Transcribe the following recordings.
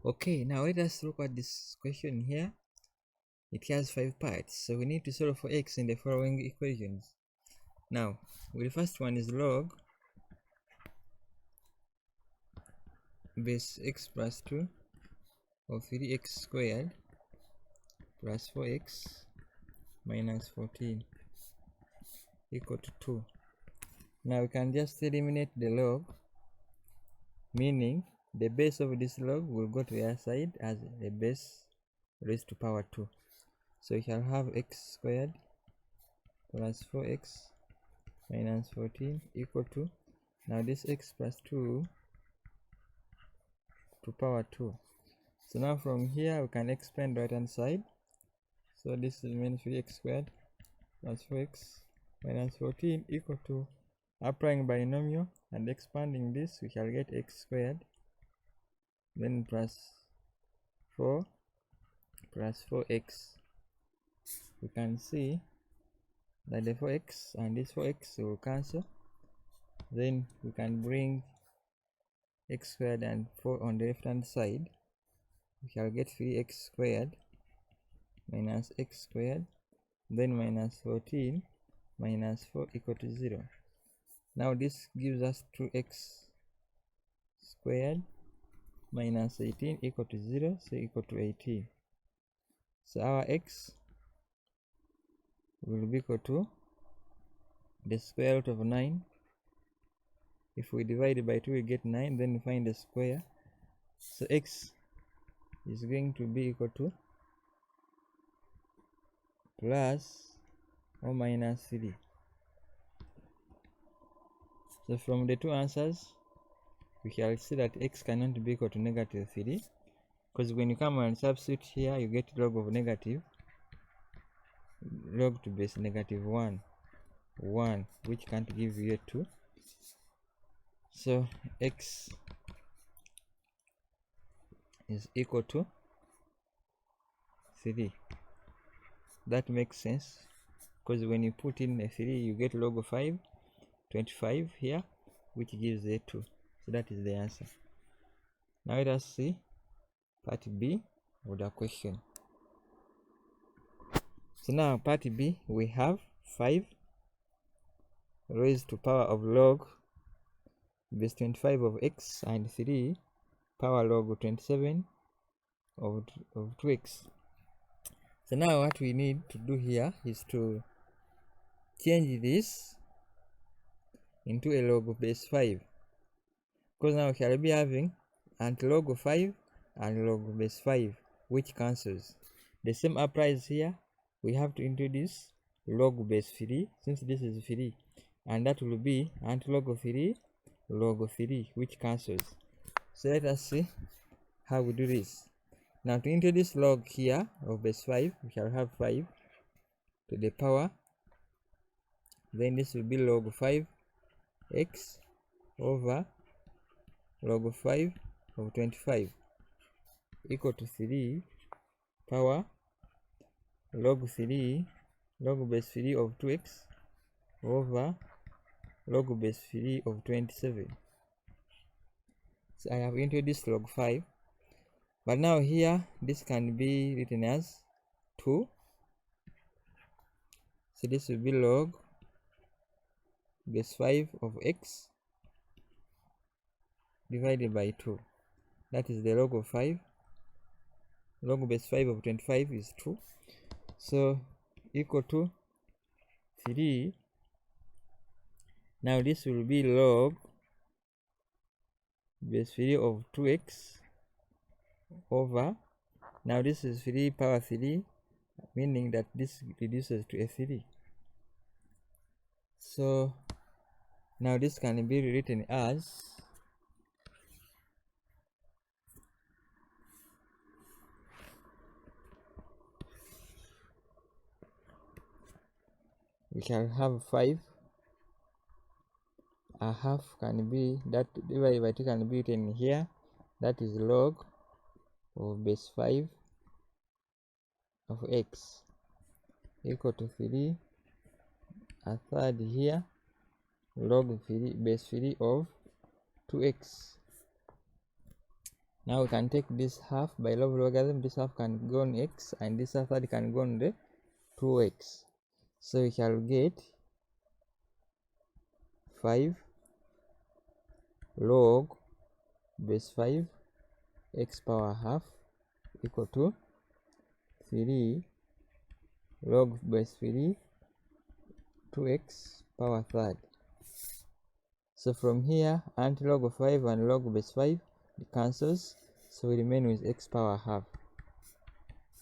Okay, now let us look at this question here. It has 5 parts, so we need to solve for x in the following equations. Now, the first one is log base x plus 2 of 3x squared plus 4x minus 14 equal to 2. Now we can just eliminate the log, meaning the base of this log will go to the other side as a base raised to power 2. So we shall have x squared plus 4x minus 14 equal to, now this x plus 2 to power 2. So now from here we can expand right hand side. So this remains 3x squared plus 4x minus 14 equal to, applying binomial and expanding this, we shall get x squared then plus 4 plus 4x. We can see that the 4x and this 4x will cancel. Then we can bring x squared and 4 on the left hand side. We shall get 3x squared minus x squared then minus 14 minus 4 equal to 0. Now this gives us 2x squared minus 18 equal to 0, so equal to 18. So our x will be equal to the square root of 9. If we divide it by 2 we get 9, then we find the square. So x is going to be equal to plus or minus 3. So from the two answers we shall see that x cannot be equal to negative 3, because when you come and substitute here you get log of negative, log to base negative 1, which can't give you a 2. So x is equal to 3. That makes sense, because when you put in a 3 you get log of 5, 25 here, which gives a 2. So that is the answer. Now let us see part B of the question. So now part B, we have 5 raised to power of log base 25 of x and 3 power log of 27 of 2x. So now what we need to do here is to change this into a log of base 5, because now we shall be having anti-log of 5 and log of base 5, which cancels. The same applies here. We have to introduce log base 3, since this is 3, and that will be anti-log of 3 log of 3, which cancels. So let us see how we do this. Now to introduce log here of base 5, we shall have 5 to the power, then this will be log 5x over log of 5 of 25 equal to 3 power log base 3 of 2x over log base 3 of 27. So I have introduced log 5, but now here this can be written as 2. So this will be log base 5 of x divided by 2. That is the log of 5. Log base 5 of 25 is 2. So equal to 3. Now this will be log base 3 of 2x over, now this is 3 power 3, meaning that this reduces to a 3. So now this can be rewritten as we shall have 5, a half can be, that divided by 2 can be written here, that is log of base 5 of x equal to 3, a third here, log 3 base 3 of 2x Now we can take this half by law of logarithm. This half can go on x, and this third can go on the 2x. So we shall get 5 log base 5 x power half equal to 3 log base 3 2x power third. So from here, anti-log of 5 and log base 5 cancels, so we remain with x power half.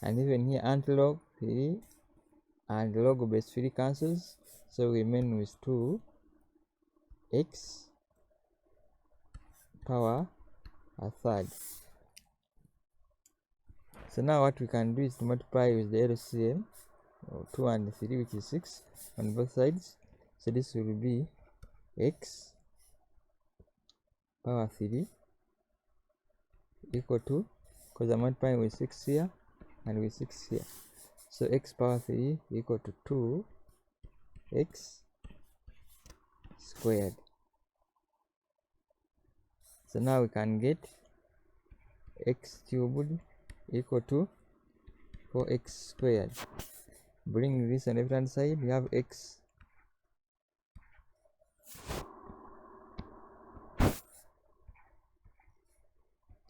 And even here, anti-log 3 and log base 3 cancels, so we remain with 2x power a third. So now what we can do is to multiply with the LCM, 2 and 3, which is 6 on both sides. So this will be x power 3 equal to, because I'm multiplying with 6 here and with 6 here, so x power 3 equal to 2x squared. So now we can get x cubed equal to 4x squared. Bring this on the left hand side, we have x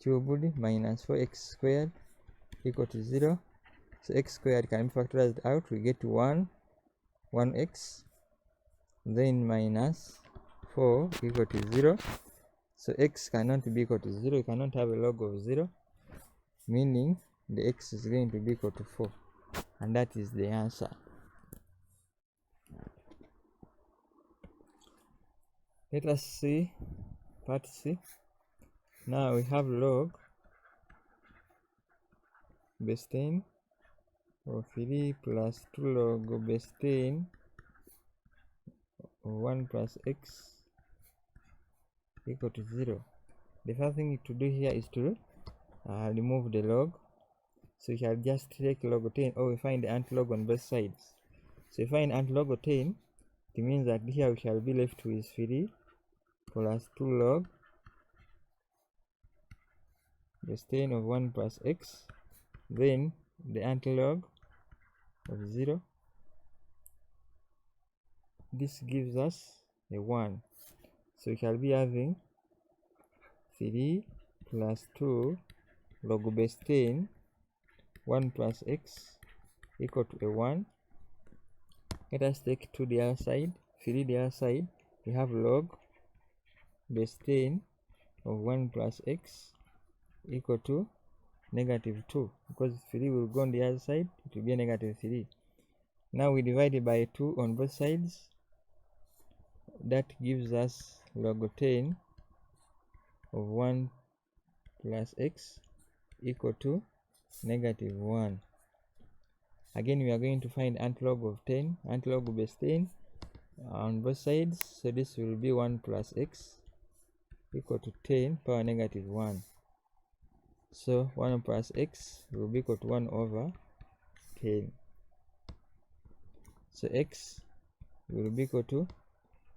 cubed minus 4x squared equal to 0. So x squared can be factorized out, we get 1x, then minus 4 equal to 0. So x cannot be equal to 0, you cannot have a log of 0, meaning the x is going to be equal to 4, and that is the answer. Let us see part C. Now we have log base 10 of 3 plus 2 log base 10 of 1 plus x equal to 0. The first thing to do here is to remove the log. So we shall just take log 10, or we find the anti-log on both sides. So we find anti-log of 10, it means that here we shall be left with 3 plus 2 log base 10 of 1 plus x, then the anti-log of 0. This gives us a 1. So we shall be having 3 plus 2 log base 10 1 plus x equal to a 1. Let us take 2 the other side, 3 the other side. We have log base 10 of 1 plus x equal to negative 2, because 3 will go on the other side, it will be a negative 3. Now we divide it by 2 on both sides. That gives us log 10 of 1 plus x equal to negative 1. Again, we are going to find antilog of 10, antilog of base 10 on both sides. So this will be 1 plus x equal to 10 power negative 1. So 1 plus x will be equal to 1 over 10. So x will be equal to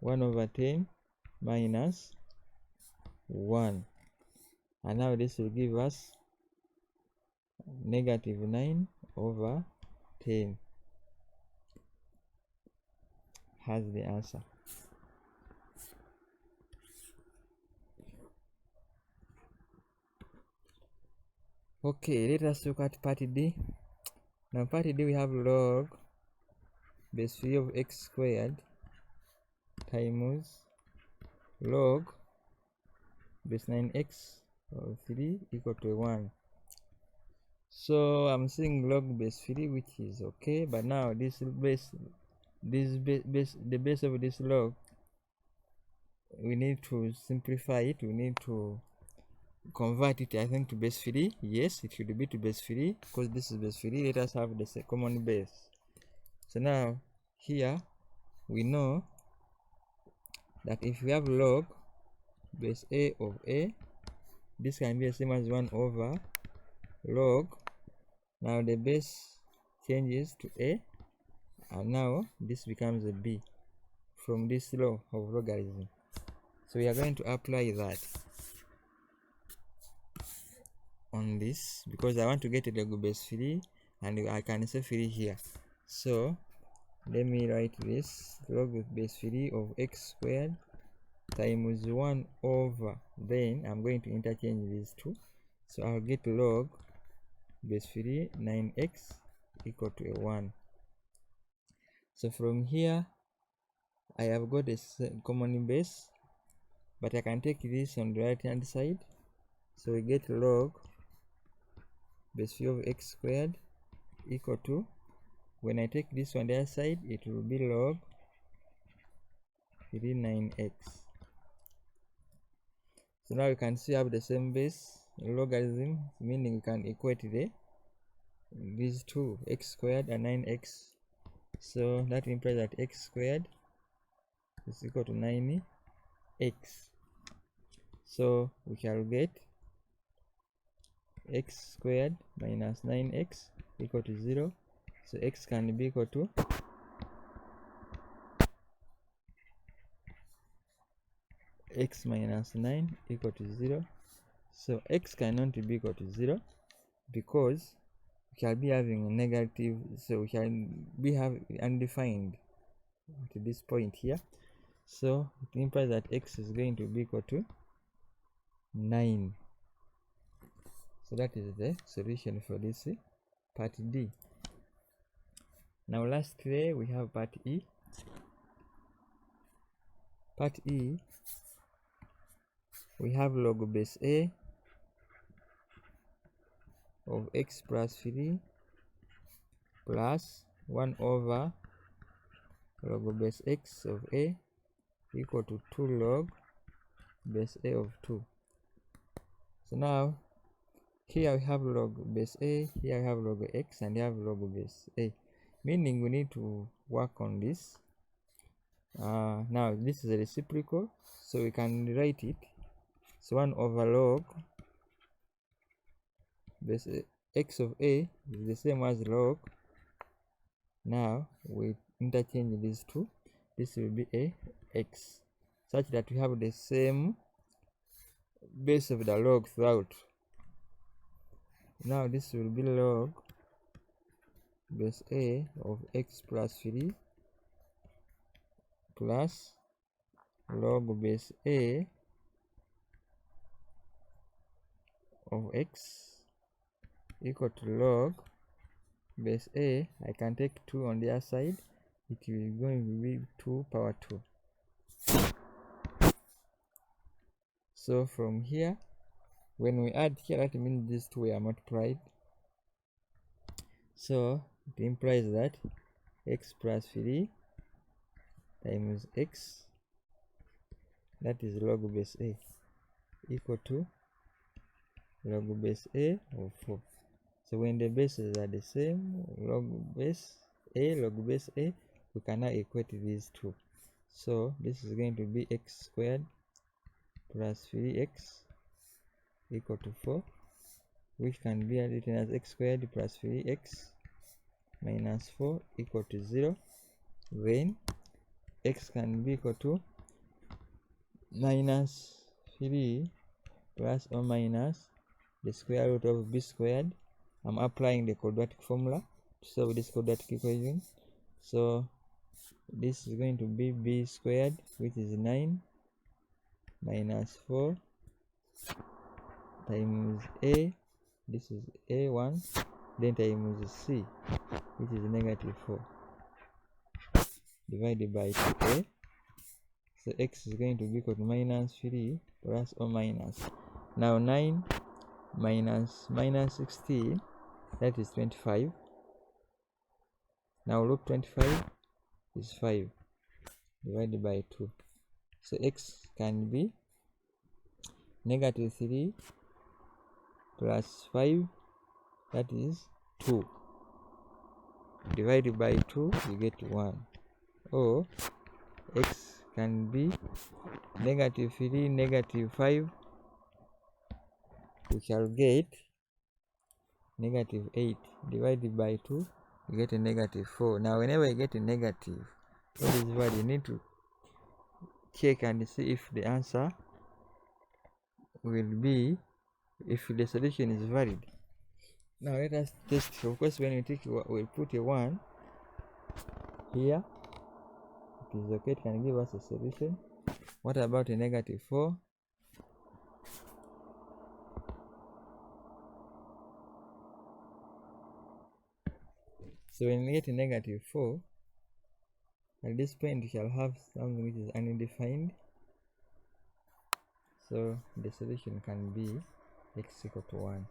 1 over 10 minus 1. And now this will give us negative 9 over 10 has the answer. Okay, let us look at part D. Now part D we have log base 3 of x squared times log base 9x of 3 equal to 1. So I'm seeing log base 3, which is okay, but now the base of this log, we need to simplify it. We need to convert it, I think, to base 3. Yes, it should be to base 3 because this is base 3. Let us have the common base. So now here we know that if we have log base a of a, this can be the same as 1 over log. Now the base changes to a, and now this becomes a b from this law of logarithm. So we are going to apply that. on this because I want to get a log base 3 and I can say 3 here. So let me write this: log base 3 of x squared times 1 over, then I'm going to interchange these two, so I'll get log base 3 9x equal to a 1. So from here I have got a common base, but I can take this on the right hand side, so we get log base 3 of x squared equal to, when I take this on the other side, it will be log 3 9x. So now you can see I have the same base logarithm, meaning we can equate these two, x squared and 9x. So that implies that x squared is equal to 9x. So we shall get x squared minus 9x equal to 0. So x can be equal to x minus 9 equal to 0. So x cannot be equal to 0 because we shall be having a negative, so we shall be have undefined to this point here. So it implies that x is going to be equal to 9. So that is the solution for this part D. Now lastly we have part E. Part E, we have log base A of x plus 3 plus 1 over log base x of A equal to 2 log base A of 2. So now here we have log base A, here I have log x, and I have log base A, meaning we need to work on this. Now this is a reciprocal, so we can write it. So 1 over log base x of A is the same as log. Now we interchange these two. This will be a x, such that we have the same base of the log throughout. Now this will be log base A of x plus 3 plus log base A of x equal to log base A. I can take 2 on the other side, it will going to be 2 power 2. So from here, when we add here, that means these two are multiplied. So it implies that x plus 3 times x, that is log base A, equal to log base A of 4. So when the bases are the same, log base A, we can now equate these two. So this is going to be x squared plus 3x equal to 4, which can be written as x squared plus 3x minus 4 equal to 0. Then x can be equal to minus 3 plus or minus the square root of b squared. I'm applying the quadratic formula to solve this quadratic equation. So this is going to be b squared, which is 9 minus 4 times a, this is a1, then times c, which is negative 4, divided by 2a. So x is going to be equal to minus 3 plus or minus. Now 9 minus 16, that is 25. Now look, 25 is 5 divided by 2. So x can be negative 3 plus 5, that is 2, divided by 2, you get 1. Or x can be negative 3, negative 5, we shall get negative 8, divided by 2, you get a negative 4. Now whenever you get a negative, what is value, you need to check and see if the answer will be if the solution is valid. Now let us test. Of course, when we put a 1 here, it is okay, it can give us a solution. What about a negative 4? So when we get a negative 4, at this point we shall have something which is undefined. So the solution can be x equal to 1.